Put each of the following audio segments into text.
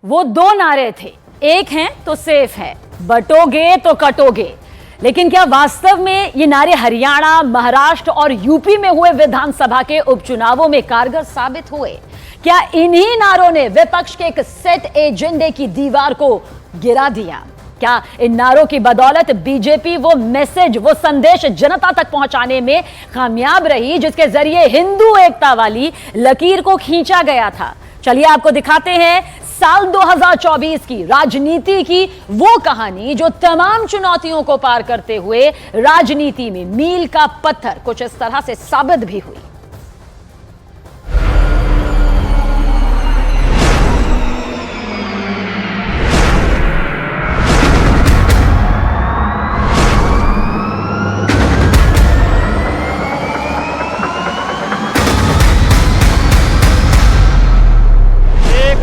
वो दो नारे थे, एक है तो सेफ है, बटोगे तो कटोगे। लेकिन क्या वास्तव में ये नारे हरियाणा, महाराष्ट्र और यूपी में हुए विधानसभा के उपचुनावों में कारगर साबित हुए? क्या इन्हीं नारों ने विपक्ष के एक सेट एजेंडे की दीवार को गिरा दिया? क्या इन नारों की बदौलत बीजेपी वो मैसेज, वो संदेश जनता तक पहुंचाने में कामयाब रही जिसके जरिए हिंदू एकता वाली लकीर को खींचा गया था? चलिए आपको दिखाते हैं साल 2024 की राजनीति की वो कहानी जो तमाम चुनौतियों को पार करते हुए राजनीति में मील का पत्थर कुछ इस तरह से साबित भी हुई।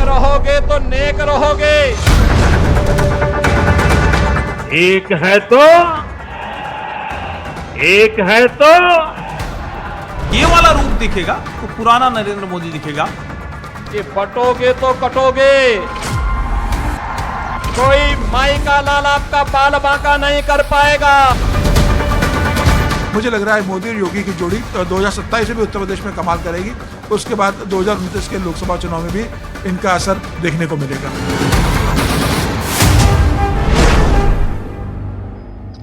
रहोगे तो नेक रहोगे। एक है तो ये वाला रूप दिखेगा तो पुराना नरेंद्र मोदी दिखेगा। ये बटोगे तो कटोगे। कोई माई का लाल आपका बाल बांका नहीं कर पाएगा। मुझे लग रहा है मोदी और योगी की जोड़ी 2027 में भी उत्तर प्रदेश में कमाल करेगी। उसके बाद 2029 के लोकसभा चुनाव में भी इनका असर देखने को मिलेगा।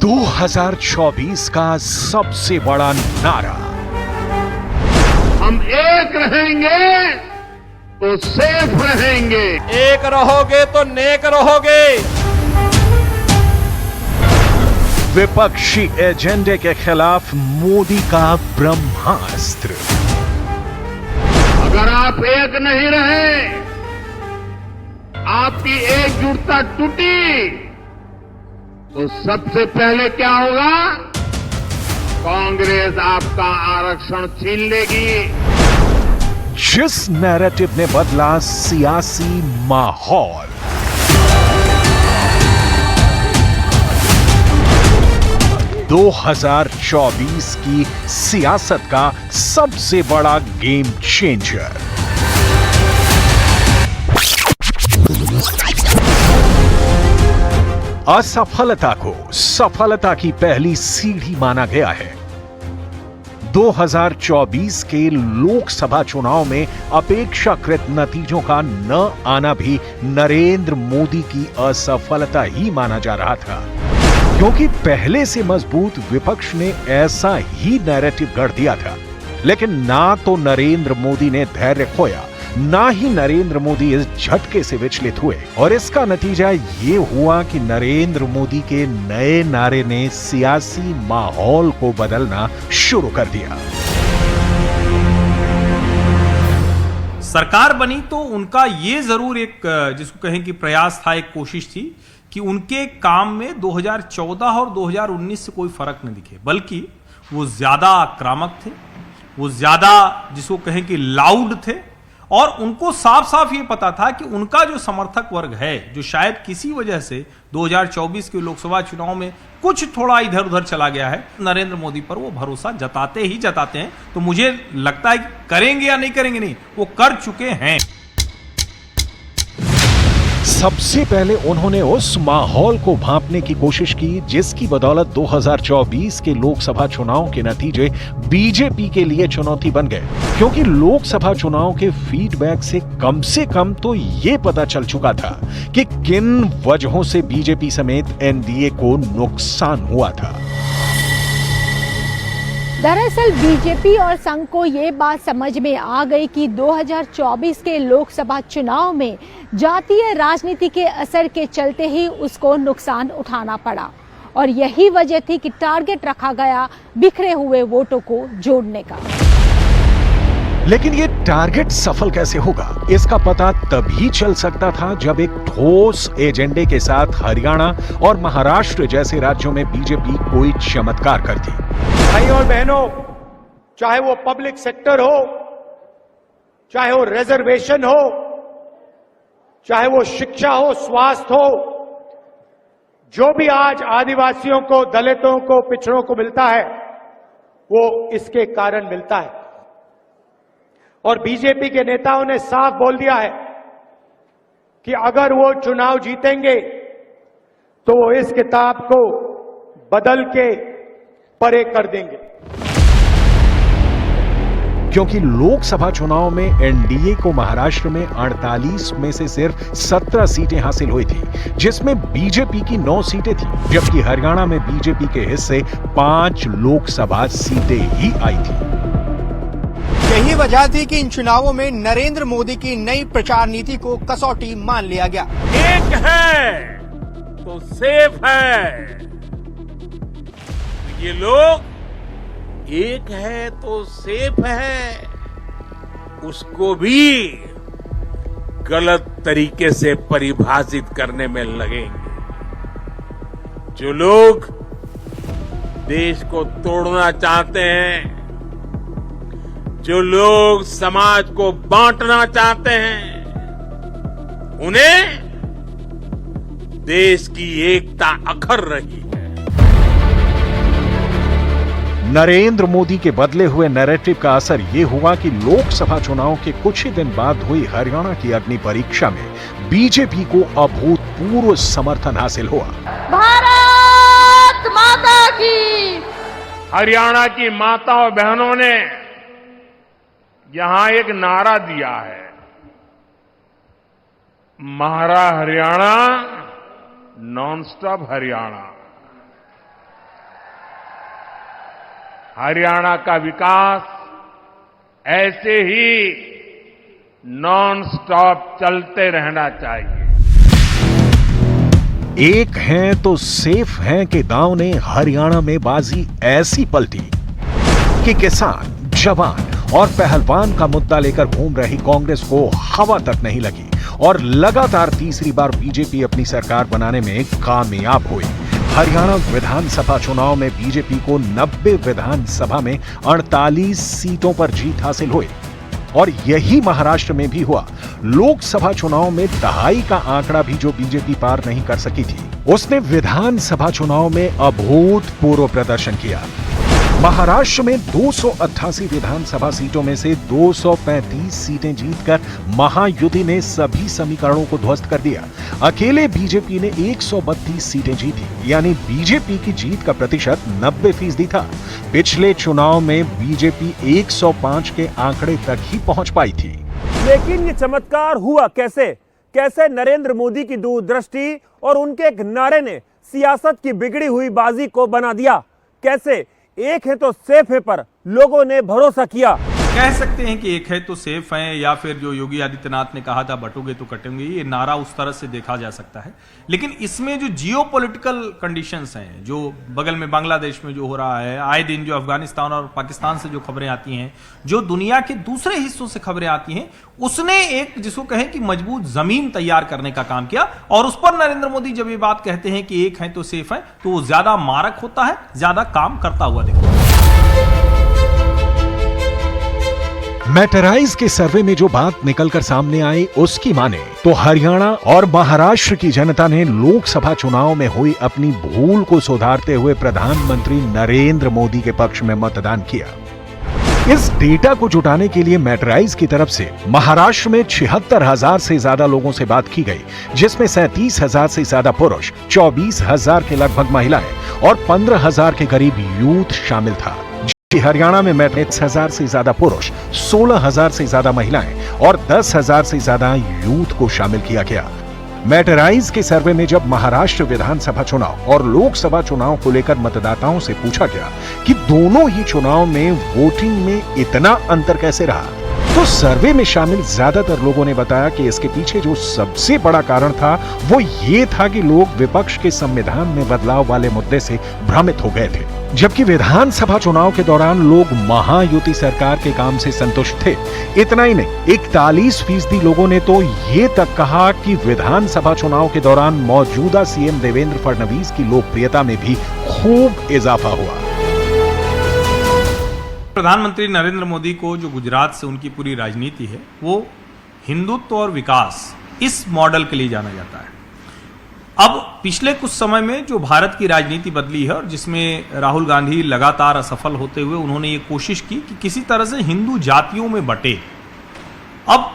2024 का सबसे बड़ा नारा, हम एक रहेंगे तो सेफ रहेंगे। एक रहोगे तो नेक रहोगे। विपक्षी एजेंडे के खिलाफ मोदी का ब्रह्मास्त्र। अगर आप एक नहीं रहे, आपकी एकजुटता टूटी, तो सबसे पहले क्या होगा? कांग्रेस आपका आरक्षण छीन लेगी। जिस नैरेटिव ने बदला सियासी माहौल, दो 2024 की सियासत का सबसे बड़ा गेम चेंजर। असफलता को सफलता की पहली सीढ़ी माना गया है। 2024 के लोकसभा चुनाव में अपेक्षाकृत नतीजों का न आना भी नरेंद्र मोदी की असफलता ही माना जा रहा था, क्योंकि पहले से मजबूत विपक्ष ने ऐसा ही नैरेटिव गढ़ दिया था। लेकिन ना तो नरेंद्र मोदी ने धैर्य खोया, ना ही नरेंद्र मोदी इस झटके से विचलित हुए, और इसका नतीजा ये हुआ कि नरेंद्र मोदी के नए नारे ने सियासी माहौल को बदलना शुरू कर दिया। सरकार बनी तो उनका ये जरूर एक, जिसको कहें कि प्रयास था, एक कोशिश थी कि उनके काम में 2014 और 2019 से कोई फर्क नहीं दिखे, बल्कि वो ज्यादा आक्रामक थे, वो ज्यादा जिसको कहें कि लाउड थे, और उनको साफ साफ ये पता था कि उनका जो समर्थक वर्ग है, जो शायद किसी वजह से 2024 के लोकसभा चुनाव में कुछ थोड़ा इधर उधर चला गया है, नरेंद्र मोदी पर वो भरोसा जताते ही जताते हैं। तो मुझे लगता है कि करेंगे या नहीं करेंगे, नहीं, वो कर चुके हैं। सबसे पहले उन्होंने उस माहौल को भांपने की कोशिश की जिसकी बदौलत 2024 के लोकसभा चुनाव के नतीजे बीजेपी के लिए चुनौती बन गए, क्योंकि लोकसभा चुनाव के फीडबैक से कम तो ये पता चल चुका था कि किन वजहों से बीजेपी समेत एनडीए को नुकसान हुआ था। दरअसल बीजेपी और संघ को ये बात समझ में आ गई कि 2024 के लोकसभा चुनाव में जातीय राजनीति के असर के चलते ही उसको नुकसान उठाना पड़ा, और यही वजह थी कि टारगेट रखा गया बिखरे हुए वोटों को जोड़ने का। लेकिन ये टारगेट सफल कैसे होगा, इसका पता तभी चल सकता था जब एक ठोस एजेंडे के साथ हरियाणा और महाराष्ट्र जैसे राज्यों में बीजेपी कोई चमत्कार करती। भाई और बहनों, चाहे वो पब्लिक सेक्टर हो, चाहे वो रिजर्वेशन हो, चाहे वो शिक्षा हो, स्वास्थ्य हो, जो भी आज आदिवासियों को, दलितों को, पिछड़ों को मिलता है, वो इसके कारण मिलता है। और बीजेपी के नेताओं ने साफ बोल दिया है कि अगर वो चुनाव जीतेंगे तो वो इस किताब को बदल के परे कर देंगे। क्योंकि लोकसभा चुनाव में एनडीए को महाराष्ट्र में 48 में से सिर्फ 17 सीटें हासिल हुई थी, जिसमें बीजेपी की 9 सीटें थी, जबकि हरियाणा में बीजेपी के हिस्से 5 लोकसभा सीटें ही आई थी। यही वजह थी कि इन चुनावों में नरेंद्र मोदी की नई प्रचार नीति को कसौटी मान लिया गया। एक है तो सेफ है। ये लोग एक है तो सेफ है, उसको भी गलत तरीके से परिभाषित करने में लगेंगे। जो लोग देश को तोड़ना चाहते हैं, जो लोग समाज को बांटना चाहते हैं, उन्हें देश की एकता अखर रही है। नरेंद्र मोदी के बदले हुए नैरेटिव का असर ये हुआ कि लोकसभा चुनाव के कुछ ही दिन बाद हुई हरियाणा की अग्नि परीक्षा में बीजेपी को अभूतपूर्व समर्थन हासिल हुआ। भारत माता की। हरियाणा की माता और बहनों ने यहां एक नारा दिया है, महारा हरियाणा, नॉन स्टॉप हरियाणा। हरियाणा का विकास ऐसे ही नॉन स्टॉप चलते रहना चाहिए। एक हैं तो सेफ हैं के दांव ने हरियाणा में बाजी ऐसी पलटी कि किसान, जवान और पहलवान का मुद्दा लेकर घूम रही कांग्रेस को हवा तक नहीं लगी और लगातार तीसरी बार बीजेपी अपनी सरकार बनाने में कामयाब हुई। हरियाणा विधानसभा चुनाव में बीजेपी को 90 विधानसभा में 48 सीटों पर जीत हासिल हुई और यही महाराष्ट्र में भी हुआ। लोकसभा चुनाव में दहाई का आंकड़ा भी जो बीजेपी पार नहीं कर सकी थी, उसने विधानसभा चुनाव में अभूतपूर्व प्रदर्शन किया। महाराष्ट्र में 288 विधानसभा सीटों में से 235 सीटें जीतकर महायुति ने सभी समीकरणों को ध्वस्त कर दिया। अकेले बीजेपी ने 132 सीटें जीती, यानी बीजेपी की जीत का प्रतिशत 90% था। पिछले चुनाव में बीजेपी 105 के आंकड़े तक ही पहुंच पाई थी। लेकिन ये चमत्कार हुआ कैसे? कैसे नरेंद्र मोदी की दूरदृष्टि और उनके एक नारे ने सियासत की बिगड़ी हुई बाजी को बना दिया? कैसे एक है तो सेफ है पर लोगों ने भरोसा किया? कह सकते हैं कि एक है तो सेफ है, या फिर जो योगी आदित्यनाथ ने कहा था बटोगे तो कटेंगे, ये नारा उस तरह से देखा जा सकता है। लेकिन इसमें जो जियोपॉलिटिकल कंडीशंस हैं, जो बगल में बांग्लादेश में जो हो रहा है, आए दिन जो अफगानिस्तान और पाकिस्तान से जो खबरें आती हैं, जो दुनिया के दूसरे हिस्सों से खबरें आती हैं, उसने एक जिसको कहे कि मजबूत जमीन तैयार करने का काम किया। और उस पर नरेंद्र मोदी जब ये बात कहते हैं कि एक है तो सेफ है, तो वो ज्यादा मारक होता है, ज्यादा काम करता हुआ दिखता है। मैटराइज के सर्वे में जो बात निकलकर सामने आई उसकी माने तो हरियाणा और महाराष्ट्र की जनता ने लोकसभा चुनाव में हुई अपनी भूल को सुधारते हुए प्रधानमंत्री नरेंद्र मोदी के पक्ष में मतदान किया। इस डेटा को जुटाने के लिए मैटराइज की तरफ से महाराष्ट्र में 76,000 से ज्यादा लोगों से बात की गई, जिसमें 37,000 से ज्यादा पुरुष, 24,000 के लगभग महिलाएं और 15,000 के करीब यूथ शामिल था। हरियाणा में 35,000 से ज्यादा पुरुष, 16,000 से ज्यादा महिलाएं और 10,000 से ज्यादा यूथ को शामिल किया गया। मैटराइज के सर्वे में जब महाराष्ट्र विधानसभा चुनाव और लोकसभा चुनाव को लेकर मतदाताओं से पूछा गया कि दोनों ही चुनाव में वोटिंग में इतना अंतर कैसे रहा, तो सर्वे में शामिल ज्यादातर लोगों ने बताया कि इसके पीछे जो सबसे बड़ा कारण था वो ये था कि लोग विपक्ष के संविधान में बदलाव वाले मुद्दे से भ्रमित हो गए थे, जबकि विधानसभा चुनाव के दौरान लोग महायुति सरकार के काम से संतुष्ट थे। इतना ही नहीं, 41% लोगों ने तो ये तक कहा कि विधानसभा चुनाव के दौरान मौजूदा सीएम देवेंद्र फडणवीस की लोकप्रियता में भी खूब इजाफा हुआ। प्रधानमंत्री नरेंद्र मोदी को जो गुजरात से उनकी पूरी राजनीति है, वो हिंदुत्व और विकास, इस मॉडल के लिए जाना जाता है। अब पिछले कुछ समय में जो भारत की राजनीति बदली है और जिसमें राहुल गांधी लगातार असफल होते हुए उन्होंने ये कोशिश की कि किसी तरह से हिंदू जातियों में बटे। अब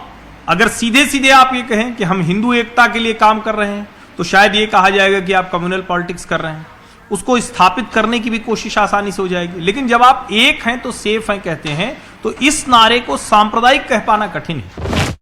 अगर सीधे सीधे आप ये कहें कि हम हिंदू एकता के लिए काम कर रहे हैं तो शायद ये कहा जाएगा कि आप कम्युनल पॉलिटिक्स कर रहे हैं। उसको स्थापित करने की भी कोशिश आसानी से हो जाएगी। लेकिन जब आप एक हैं तो सेफ हैं कहते हैं तो इस नारे को सांप्रदायिक कह पाना कठिन है।